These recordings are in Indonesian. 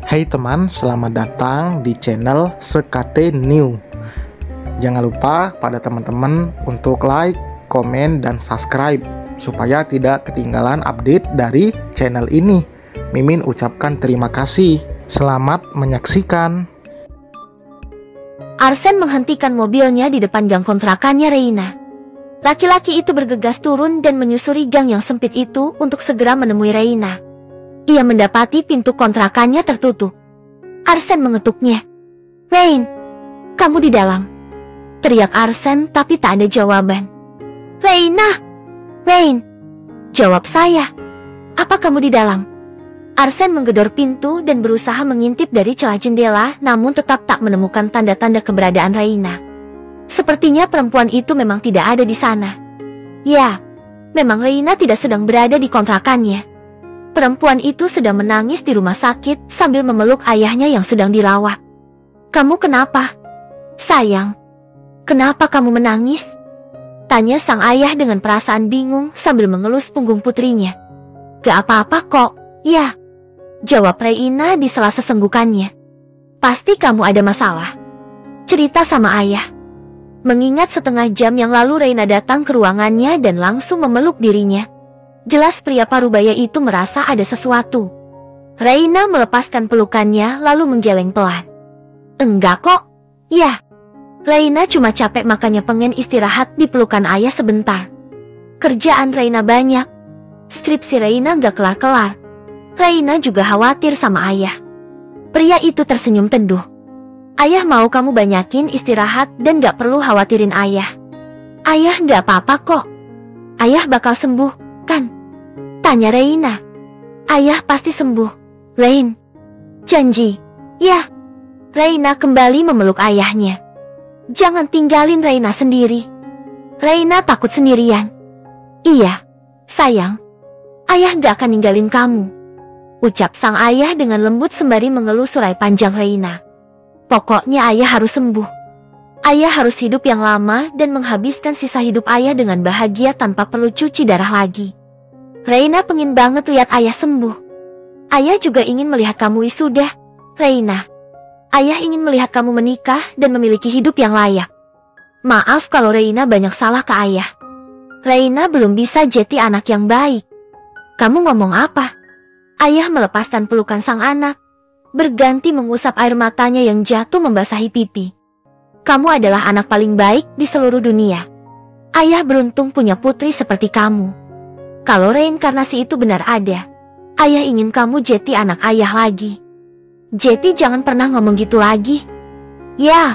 Hai teman, selamat datang di channel SKT New. Jangan lupa pada teman-teman untuk like, komen, dan subscribe supaya tidak ketinggalan update dari channel ini. Mimin ucapkan terima kasih. Selamat menyaksikan. Arsen menghentikan mobilnya di depan gang kontrakannya Reina. Laki-laki itu bergegas turun dan menyusuri gang yang sempit itu untuk segera menemui Reina. Ia mendapati pintu kontrakannya tertutup. Arsen mengetuknya. "Rain, kamu di dalam?" teriak Arsen tapi tak ada jawaban. "Reina! Rain!" jawab saya. "Apa kamu di dalam?" Arsen menggedor pintu dan berusaha mengintip dari celah jendela, namun tetap tak menemukan tanda-tanda keberadaan Reina. Sepertinya perempuan itu memang tidak ada di sana. Ya, memang Reina tidak sedang berada di kontrakannya. Perempuan itu sedang menangis di rumah sakit sambil memeluk ayahnya yang sedang dirawat. "Kamu kenapa, sayang? Kenapa kamu menangis?" tanya sang ayah dengan perasaan bingung sambil mengelus punggung putrinya. "Gak apa-apa kok, ya," jawab Reina di sela sesenggukannya. "Pasti kamu ada masalah. Cerita sama ayah." Mengingat setengah jam yang lalu Reina datang ke ruangannya dan langsung memeluk dirinya. Jelas pria parubaya itu merasa ada sesuatu. Reina melepaskan pelukannya lalu menggeleng pelan. "Enggak kok, ya. Reina cuma capek makanya pengen istirahat di pelukan ayah sebentar. Kerjaan Reina banyak. Skripsi Reina gak kelar-kelar. Reina juga khawatir sama ayah." Pria itu tersenyum teduh. "Ayah mau kamu banyakin istirahat dan gak perlu khawatirin ayah. Ayah gak apa-apa kok. Ayah bakal sembuh, kan?" tanya Reina. "Ayah pasti sembuh, Rain. Janji, ya." Reina kembali memeluk ayahnya. "Jangan tinggalin Reina sendiri. Reina takut sendirian." "Iya, sayang. Ayah gak akan ninggalin kamu," ucap sang ayah dengan lembut sembari mengelus surai panjang Reina. "Pokoknya ayah harus sembuh. Ayah harus hidup yang lama dan menghabiskan sisa hidup ayah dengan bahagia tanpa perlu cuci darah lagi. Reina pengen banget lihat ayah sembuh. Ayah juga ingin melihat kamu wisuda, Reina. Ayah ingin melihat kamu menikah dan memiliki hidup yang layak." Maaf kalau Reina banyak salah ke ayah. Reina belum bisa jadi anak yang baik. "Kamu ngomong apa?" Ayah melepaskan pelukan sang anak, berganti mengusap air matanya yang jatuh membasahi pipi. "Kamu adalah anak paling baik di seluruh dunia. Ayah beruntung punya putri seperti kamu. Kalau reinkarnasi itu benar ada, ayah ingin kamu jadi anak ayah lagi. Jadi jangan pernah ngomong gitu lagi." "Ya."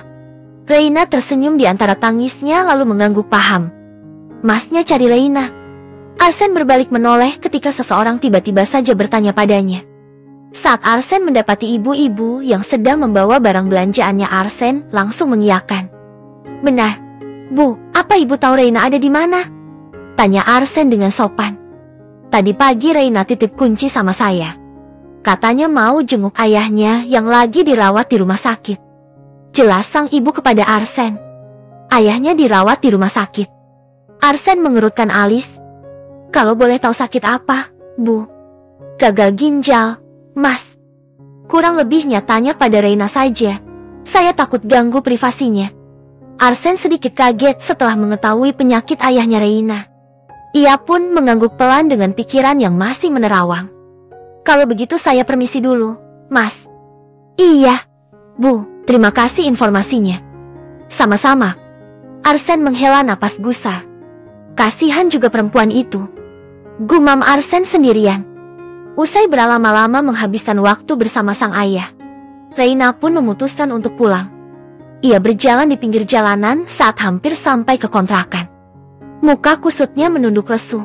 Reina tersenyum di antara tangisnya lalu mengangguk paham. "Masnya cari Reina." Arsen berbalik menoleh ketika seseorang tiba-tiba saja bertanya padanya. Saat Arsen mendapati ibu-ibu yang sedang membawa barang belanjaannya, Arsen langsung mengiyakan. "Benar, Bu, apa ibu tahu Reina ada di mana?" tanya Arsen dengan sopan. "Tadi pagi Reina titip kunci sama saya. Katanya mau jenguk ayahnya yang lagi dirawat di rumah sakit." Jelas sang ibu kepada Arsen. "Ayahnya dirawat di rumah sakit?" Arsen mengerutkan alis. "Kalau boleh tahu sakit apa, Bu?" "Gagal ginjal, Mas." Kurang lebih nyatanya pada Reina saja. Saya takut ganggu privasinya. Arsen sedikit kaget setelah mengetahui penyakit ayahnya Reina. Ia pun mengangguk pelan dengan pikiran yang masih menerawang. "Kalau begitu saya permisi dulu, Mas." "Iya, Bu, terima kasih informasinya." "Sama-sama." Arsen menghela napas gusar. Kasihan juga perempuan itu. Gumam Arsen sendirian. Usai berlama-lama menghabiskan waktu bersama sang ayah, Reina pun memutuskan untuk pulang. Ia berjalan di pinggir jalanan saat hampir sampai ke kontrakan. Muka kusutnya menunduk lesu.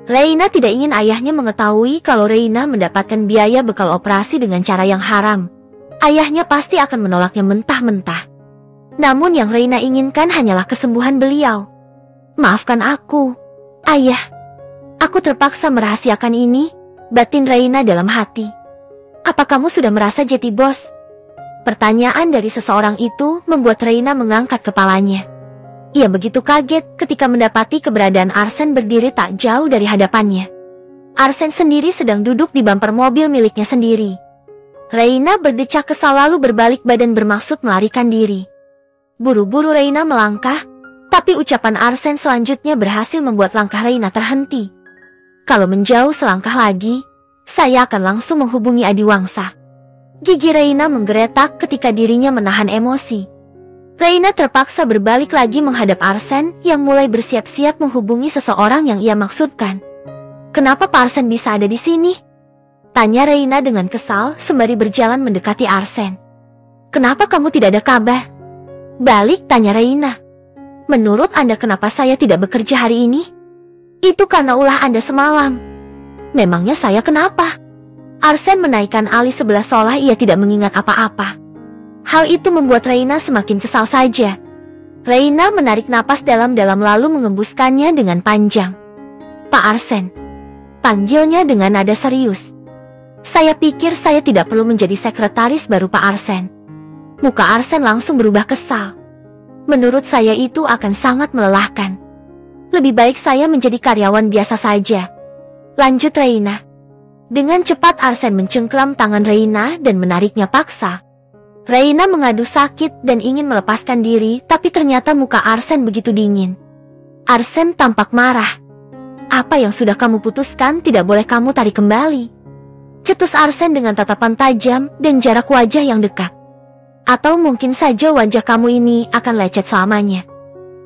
Reina tidak ingin ayahnya mengetahui kalau Reina mendapatkan biaya bekal operasi dengan cara yang haram. Ayahnya pasti akan menolaknya mentah-mentah. Namun yang Reina inginkan hanyalah kesembuhan beliau. "Maafkan aku, Ayah. Aku terpaksa merahasiakan ini," batin Reina dalam hati. "Apa kamu sudah merasa jadi bos?" Pertanyaan dari seseorang itu membuat Reina mengangkat kepalanya. Ia begitu kaget ketika mendapati keberadaan Arsen berdiri tak jauh dari hadapannya. Arsen sendiri sedang duduk di bumper mobil miliknya sendiri. Reina berdecak kesal lalu berbalik badan bermaksud melarikan diri. Buru-buru Reina melangkah, tapi ucapan Arsen selanjutnya berhasil membuat langkah Reina terhenti. Kalau menjauh selangkah lagi, saya akan langsung menghubungi Adiwangsa. Gigi Reina menggeretak ketika dirinya menahan emosi. Reina terpaksa berbalik lagi menghadap Arsen yang mulai bersiap-siap menghubungi seseorang yang ia maksudkan. Kenapa Pak Arsen bisa ada di sini? Tanya Reina dengan kesal sembari berjalan mendekati Arsen. Kenapa kamu tidak ada kabar? Balik tanya Reina. Menurut Anda kenapa saya tidak bekerja hari ini? Itu karena ulah Anda semalam. Memangnya saya kenapa? Arsen menaikkan alis sebelah seolah ia tidak mengingat apa-apa. Hal itu membuat Reina semakin kesal saja. Reina menarik napas dalam-dalam lalu mengembuskannya dengan panjang. Pak Arsen. Panggilnya dengan nada serius. Saya pikir saya tidak perlu menjadi sekretaris baru Pak Arsen. Muka Arsen langsung berubah kesal. Menurut saya itu akan sangat melelahkan. Lebih baik saya menjadi karyawan biasa saja. Lanjut Reina. Dengan cepat Arsen mencengkram tangan Reina dan menariknya paksa. Reina mengadu sakit dan ingin melepaskan diri, tapi ternyata muka Arsen begitu dingin. Arsen tampak marah. Apa yang sudah kamu putuskan tidak boleh kamu tarik kembali. Cetus Arsen dengan tatapan tajam dan jarak wajah yang dekat. Atau mungkin saja wajah kamu ini akan lecet selamanya.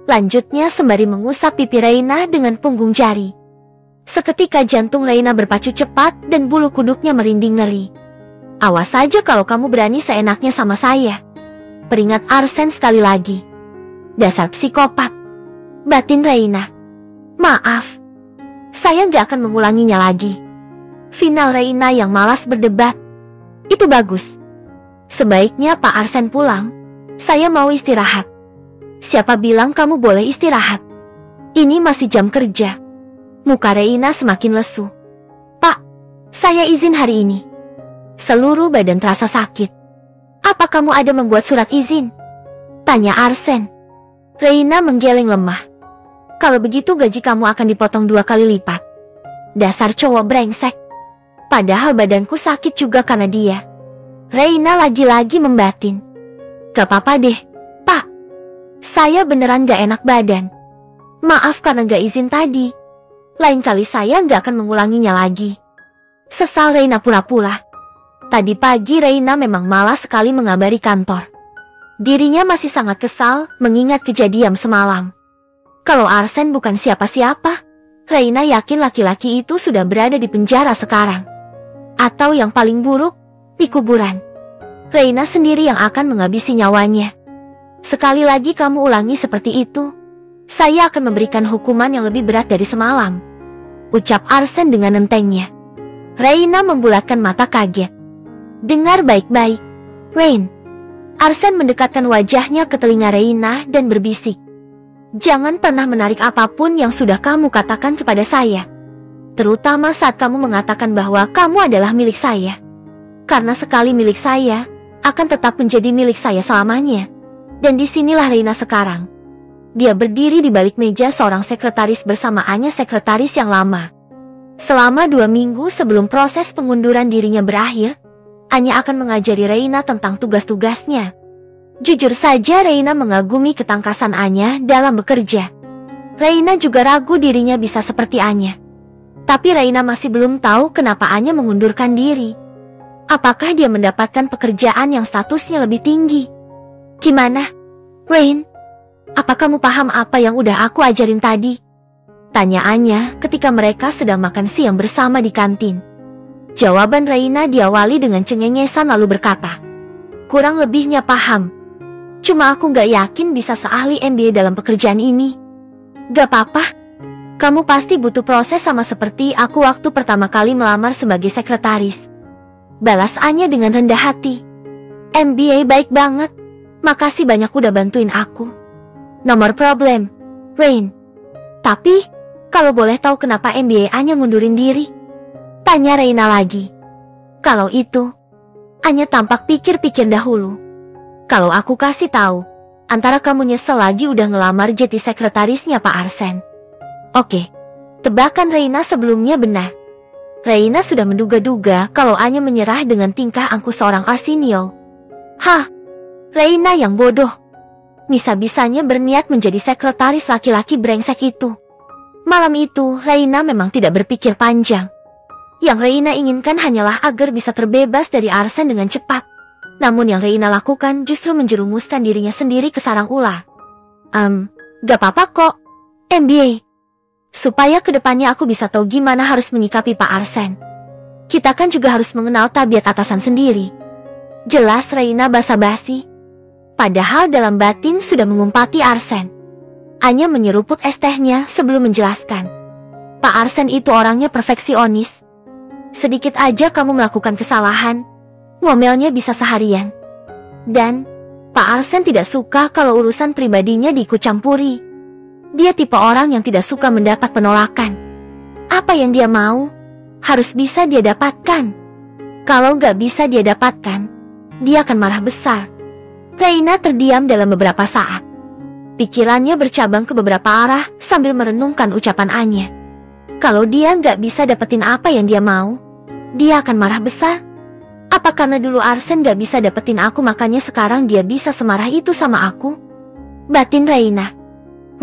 Lanjutnya sembari mengusap pipi Reina dengan punggung jari. Seketika jantung Reina berpacu cepat dan bulu kuduknya merinding ngeri. Awas saja kalau kamu berani seenaknya sama saya. Peringat Arsen sekali lagi. Dasar psikopat. Batin Reina. Maaf. Saya gak akan mengulanginya lagi. Final Reina yang malas berdebat. Itu bagus. Sebaiknya Pak Arsen pulang. Saya mau istirahat. Siapa bilang kamu boleh istirahat? Ini masih jam kerja. Muka Reina semakin lesu. Pak, saya izin hari ini. Seluruh badan terasa sakit. Apa kamu ada membuat surat izin? Tanya Arsen. Reina menggeleng lemah. Kalau begitu gaji kamu akan dipotong 2 kali lipat. Dasar cowok brengsek. Padahal badanku sakit juga karena dia. Reina lagi-lagi membatin. Gak apa-apa deh, Pak. Saya beneran gak enak badan. Maaf karena gak izin tadi. Lain kali saya gak akan mengulanginya lagi. Sesal Reina pura-pura. Tadi pagi Reina memang malas sekali mengabari kantor. Dirinya masih sangat kesal mengingat kejadian semalam. Kalau Arsen bukan siapa-siapa, Reina yakin laki-laki itu sudah berada di penjara sekarang. Atau yang paling buruk, di kuburan. Reina sendiri yang akan menghabisi nyawanya. Sekali lagi kamu ulangi seperti itu, saya akan memberikan hukuman yang lebih berat dari semalam. Ucap Arsen dengan entengnya. Reina membulatkan mata kaget. Dengar baik-baik, Rain. Arsen mendekatkan wajahnya ke telinga Reina dan berbisik. Jangan pernah menarik apapun yang sudah kamu katakan kepada saya. Terutama saat kamu mengatakan bahwa kamu adalah milik saya. Karena sekali milik saya, akan tetap menjadi milik saya selamanya. Dan disinilah Reina sekarang. Dia berdiri di balik meja seorang sekretaris bersama Anya sekretaris yang lama. Selama 2 minggu sebelum proses pengunduran dirinya berakhir, Anya akan mengajari Reina tentang tugas-tugasnya. Jujur saja Reina mengagumi ketangkasan Anya dalam bekerja. Reina juga ragu dirinya bisa seperti Anya. Tapi Reina masih belum tahu kenapa Anya mengundurkan diri. Apakah dia mendapatkan pekerjaan yang statusnya lebih tinggi? Gimana, Rain? Apa kamu paham apa yang udah aku ajarin tadi? Tanya Anya ketika mereka sedang makan siang bersama di kantin. Jawaban Reina diawali dengan cengengesan lalu berkata, kurang lebihnya paham. Cuma aku gak yakin bisa seahli MBA dalam pekerjaan ini. Gak apa-apa. Kamu pasti butuh proses sama seperti aku waktu pertama kali melamar sebagai sekretaris. Balas Anya dengan rendah hati. MBA baik banget. Makasih banyak udah bantuin aku. Nomor problem, Rain. Tapi, kalau boleh tahu kenapa MBA Anya ngundurin diri? Tanya Reina lagi. Kalau itu, Anya tampak pikir-pikir dahulu. Kalau aku kasih tahu, antara kamu nyesel lagi udah ngelamar jadi sekretarisnya Pak Arsen. Oke, tebakan Reina sebelumnya benar. Reina sudah menduga-duga kalau Anya menyerah dengan tingkah angkuh seorang Arsenio. Hah, Reina yang bodoh. Bisa-bisanya berniat menjadi sekretaris laki-laki brengsek itu. Malam itu, Reina memang tidak berpikir panjang. Yang Reina inginkan hanyalah agar bisa terbebas dari Arsen dengan cepat. Namun yang Reina lakukan justru menjerumuskan dirinya sendiri ke sarang ular. Gak apa-apa kok, MBA. Supaya kedepannya aku bisa tahu gimana harus menyikapi Pak Arsen. Kita kan juga harus mengenal tabiat atasan sendiri. Jelas Reina basa-basi. Padahal dalam batin sudah mengumpati Arsen. Anya menyeruput es tehnya sebelum menjelaskan. Pak Arsen itu orangnya perfeksionis. Sedikit aja kamu melakukan kesalahan, ngomelnya bisa seharian. Dan Pak Arsen tidak suka kalau urusan pribadinya diikut campuri. Dia tipe orang yang tidak suka mendapat penolakan. Apa yang dia mau, harus bisa dia dapatkan. Kalau gak bisa dia dapatkan, dia akan marah besar. Reina terdiam dalam beberapa saat. Pikirannya bercabang ke beberapa arah sambil merenungkan ucapan Anya. Kalau dia gak bisa dapetin apa yang dia mau, dia akan marah besar. Apa karena dulu Arsen gak bisa dapetin aku makanya sekarang dia bisa semarah itu sama aku? Batin Reina.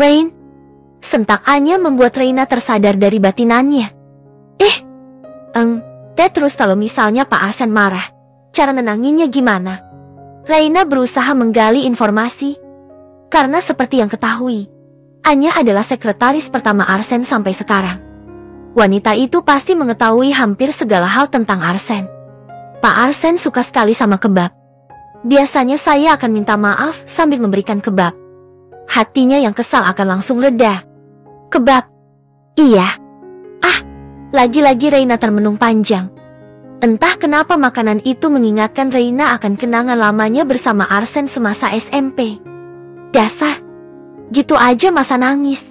Rain. Sentak Anya membuat Reina tersadar dari batinannya. Terus kalau misalnya Pak Arsen marah, cara nenanginnya gimana? Reina berusaha menggali informasi. Karena seperti yang ketahui, Anya adalah sekretaris pertama Arsen sampai sekarang. Wanita itu pasti mengetahui hampir segala hal tentang Arsen. Pak Arsen suka sekali sama kebab. Biasanya saya akan minta maaf sambil memberikan kebab. Hatinya yang kesal akan langsung reda. Kebab? Iya. Lagi-lagi Reina termenung panjang. Entah kenapa makanan itu mengingatkan Reina akan kenangan lamanya bersama Arsen semasa SMP. Dasar. Gitu aja masa nangis.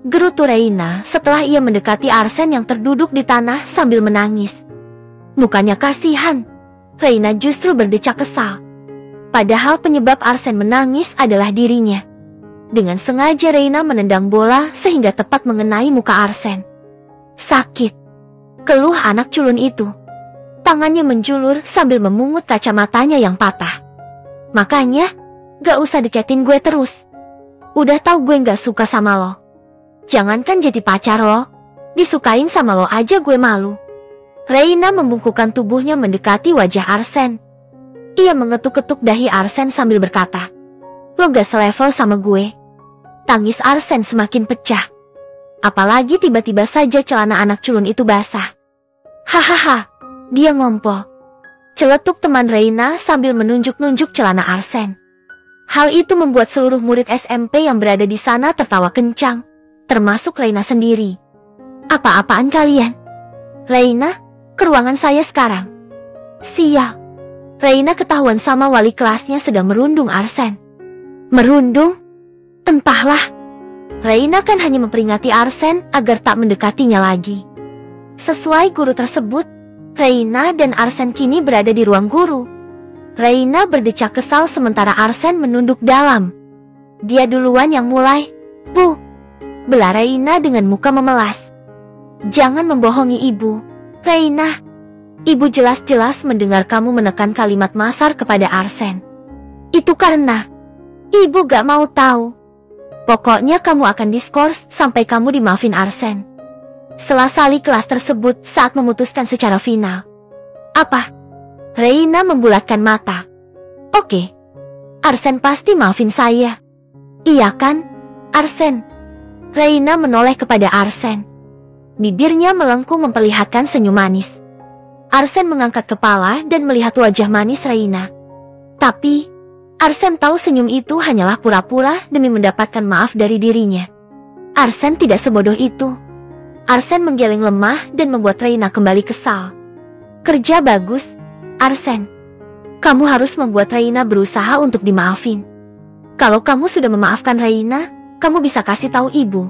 Gerutu Reina setelah ia mendekati Arsen yang terduduk di tanah sambil menangis. Mukanya kasihan. Reina justru berdecak kesal. Padahal penyebab Arsen menangis adalah dirinya. Dengan sengaja Reina menendang bola sehingga tepat mengenai muka Arsen. Sakit. Keluh anak culun itu. Tangannya menjulur sambil memungut kacamatanya yang patah. Makanya, gak usah deketin gue terus. Udah tahu gue gak suka sama lo. Jangankan jadi pacar lo, disukain sama lo aja gue malu. Reina membungkukkan tubuhnya mendekati wajah Arsen. Ia mengetuk-ketuk dahi Arsen sambil berkata, lo gak selevel sama gue. Tangis Arsen semakin pecah. Apalagi tiba-tiba saja celana anak culun itu basah. Hahaha, dia ngompo. Celetuk teman Reina sambil menunjuk-nunjuk celana Arsen. Hal itu membuat seluruh murid SMP yang berada di sana tertawa kencang, termasuk Reina sendiri. Apa-apaan kalian? Reina, ke ruangan saya sekarang. Sial. Reina ketahuan sama wali kelasnya sedang merundung Arsen. Merundung? Entahlah. Reina kan hanya memperingati Arsen agar tak mendekatinya lagi. Sesuai guru tersebut, Reina dan Arsen kini berada di ruang guru. Reina berdecak kesal sementara Arsen menunduk dalam. Dia duluan yang mulai. Bu, belah Reina dengan muka memelas. Jangan membohongi ibu, Reina. Ibu jelas-jelas mendengar kamu menekan kalimat masar kepada Arsen. Itu karena ibu gak mau tahu. Pokoknya kamu akan diskors sampai kamu dimaafin Arsen. Selasali kelas tersebut saat memutuskan secara final. Apa? Reina membulatkan mata. Oke. Arsen pasti maafin saya. Iya kan, Arsen? Reina menoleh kepada Arsen. Bibirnya melengkung memperlihatkan senyum manis. Arsen mengangkat kepala dan melihat wajah manis Reina. Tapi Arsen tahu senyum itu hanyalah pura-pura demi mendapatkan maaf dari dirinya. Arsen tidak sebodoh itu. Arsen menggeleng lemah dan membuat Reina kembali kesal. Kerja bagus, Arsen. Kamu harus membuat Reina berusaha untuk dimaafin. Kalau kamu sudah memaafkan Reina, kamu bisa kasih tahu ibu.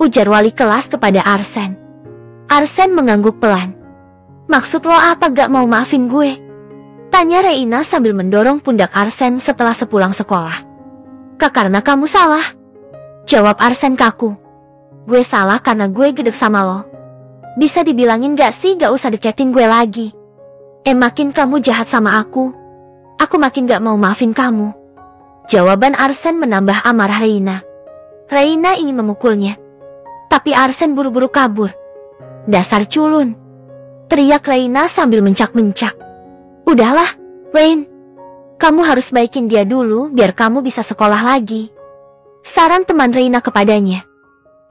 Ujar wali kelas kepada Arsen. Arsen mengangguk pelan. Maksud lo apa gak mau maafin gue? Tanya Reina sambil mendorong pundak Arsen setelah sepulang sekolah. Karena kamu salah. Jawab Arsen kaku. Gue salah karena gue gedek sama lo. Bisa dibilangin gak sih gak usah deketin gue lagi? Makin kamu jahat sama aku makin gak mau maafin kamu. Jawaban Arsene menambah amarah Reina. Reina ingin memukulnya, tapi Arsene buru-buru kabur. Dasar culun, teriak Reina sambil mencak-mencak. Udahlah, Rain. Kamu harus baikin dia dulu biar kamu bisa sekolah lagi. Saran teman Reina kepadanya.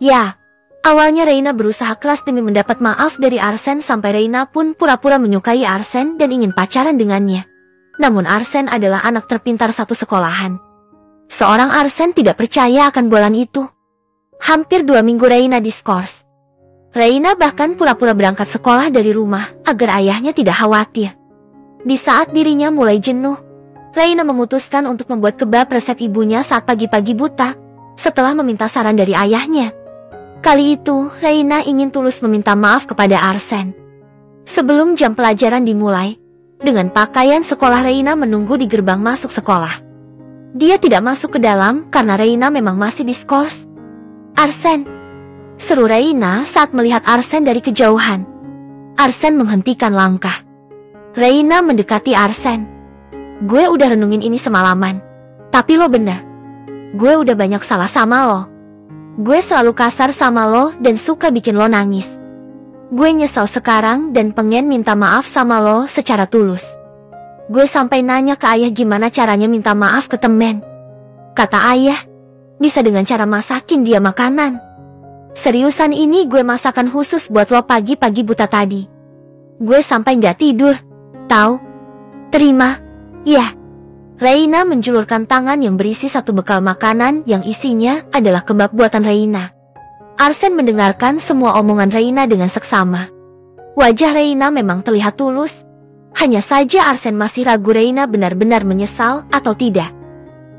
Ya, awalnya Reina berusaha keras demi mendapat maaf dari Arsene sampai Reina pun pura-pura menyukai Arsene dan ingin pacaran dengannya. Namun Arsene adalah anak terpintar satu sekolahan. Seorang Arsene tidak percaya akan bualan itu. Hampir 2 minggu Reina diskors. Reina bahkan pura-pura berangkat sekolah dari rumah agar ayahnya tidak khawatir. Di saat dirinya mulai jenuh, Reina memutuskan untuk membuat kebab resep ibunya saat pagi-pagi buta, setelah meminta saran dari ayahnya. Kali itu, Reina ingin tulus meminta maaf kepada Arsene. Sebelum jam pelajaran dimulai, dengan pakaian sekolah Reina menunggu di gerbang masuk sekolah. Dia tidak masuk ke dalam karena Reina memang masih diskors. Arsene, seru Reina saat melihat Arsene dari kejauhan. Arsene menghentikan langkah. Reina mendekati Arsene. Gue udah renungin ini semalaman. Tapi lo bener. Gue udah banyak salah sama lo. Gue selalu kasar sama lo dan suka bikin lo nangis. Gue nyesel sekarang dan pengen minta maaf sama lo secara tulus. Gue sampai nanya ke ayah gimana caranya minta maaf ke temen. Kata ayah, bisa dengan cara masakin dia makanan. Seriusan ini gue masakan khusus buat lo pagi-pagi buta tadi. Gue sampai gak tidur. Tahu? Terima. Ya. Reina menjulurkan tangan yang berisi satu bekal makanan yang isinya adalah kebab buatan Reina. Arsene mendengarkan semua omongan Reina dengan seksama. Wajah Reina memang terlihat tulus. Hanya saja Arsene masih ragu Reina benar-benar menyesal atau tidak.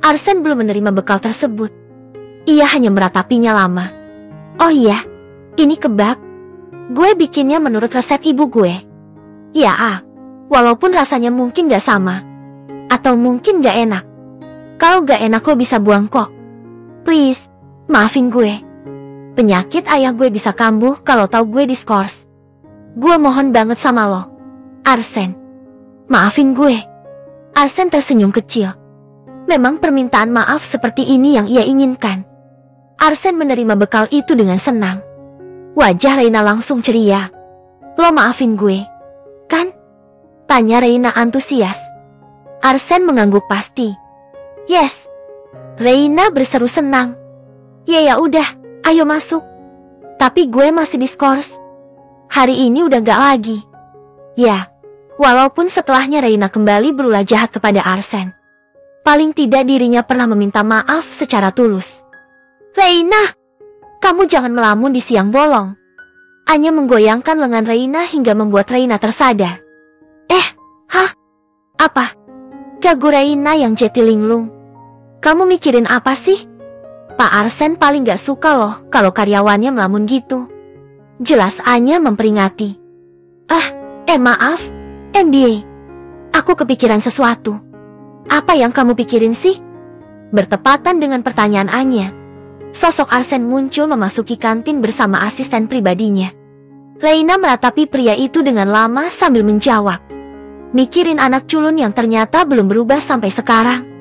Arsene belum menerima bekal tersebut. Ia hanya meratapinya lama. Oh iya, ini kebab. Gue bikinnya menurut resep ibu gue. Ya, walaupun rasanya mungkin gak sama. Atau mungkin gak enak. Kalau gak enak lo bisa buang kok. Please, maafin gue. Penyakit ayah gue bisa kambuh kalau tahu gue diskors. Gue mohon banget sama lo, Arsene. Maafin gue. Arsene tersenyum kecil. Memang permintaan maaf seperti ini yang ia inginkan. Arsene menerima bekal itu dengan senang. Wajah Reina langsung ceria. Lo maafin gue, kan? Tanya Reina antusias. Arsene mengangguk pasti. Yes. Reina berseru senang. Ya udah, ayo masuk. Tapi gue masih diskors. Hari ini udah gak lagi. Ya, walaupun setelahnya Reina kembali berulah jahat kepada Arsene. Paling tidak dirinya pernah meminta maaf secara tulus. Reina, kamu jangan melamun di siang bolong. Anya menggoyangkan lengan Reina hingga membuat Reina tersadar. Apa? Gagu Reina yang jeti linglung. Kamu mikirin apa sih? Pak Arsene paling gak suka loh kalau karyawannya melamun gitu. Jelas Anya memperingati. Maaf, MBA. Aku kepikiran sesuatu. Apa yang kamu pikirin sih? Bertepatan dengan pertanyaan Anya, sosok Arsene muncul memasuki kantin bersama asisten pribadinya. Reina meratapi pria itu dengan lama sambil menjawab. Mikirin anak culun yang ternyata belum berubah sampai sekarang.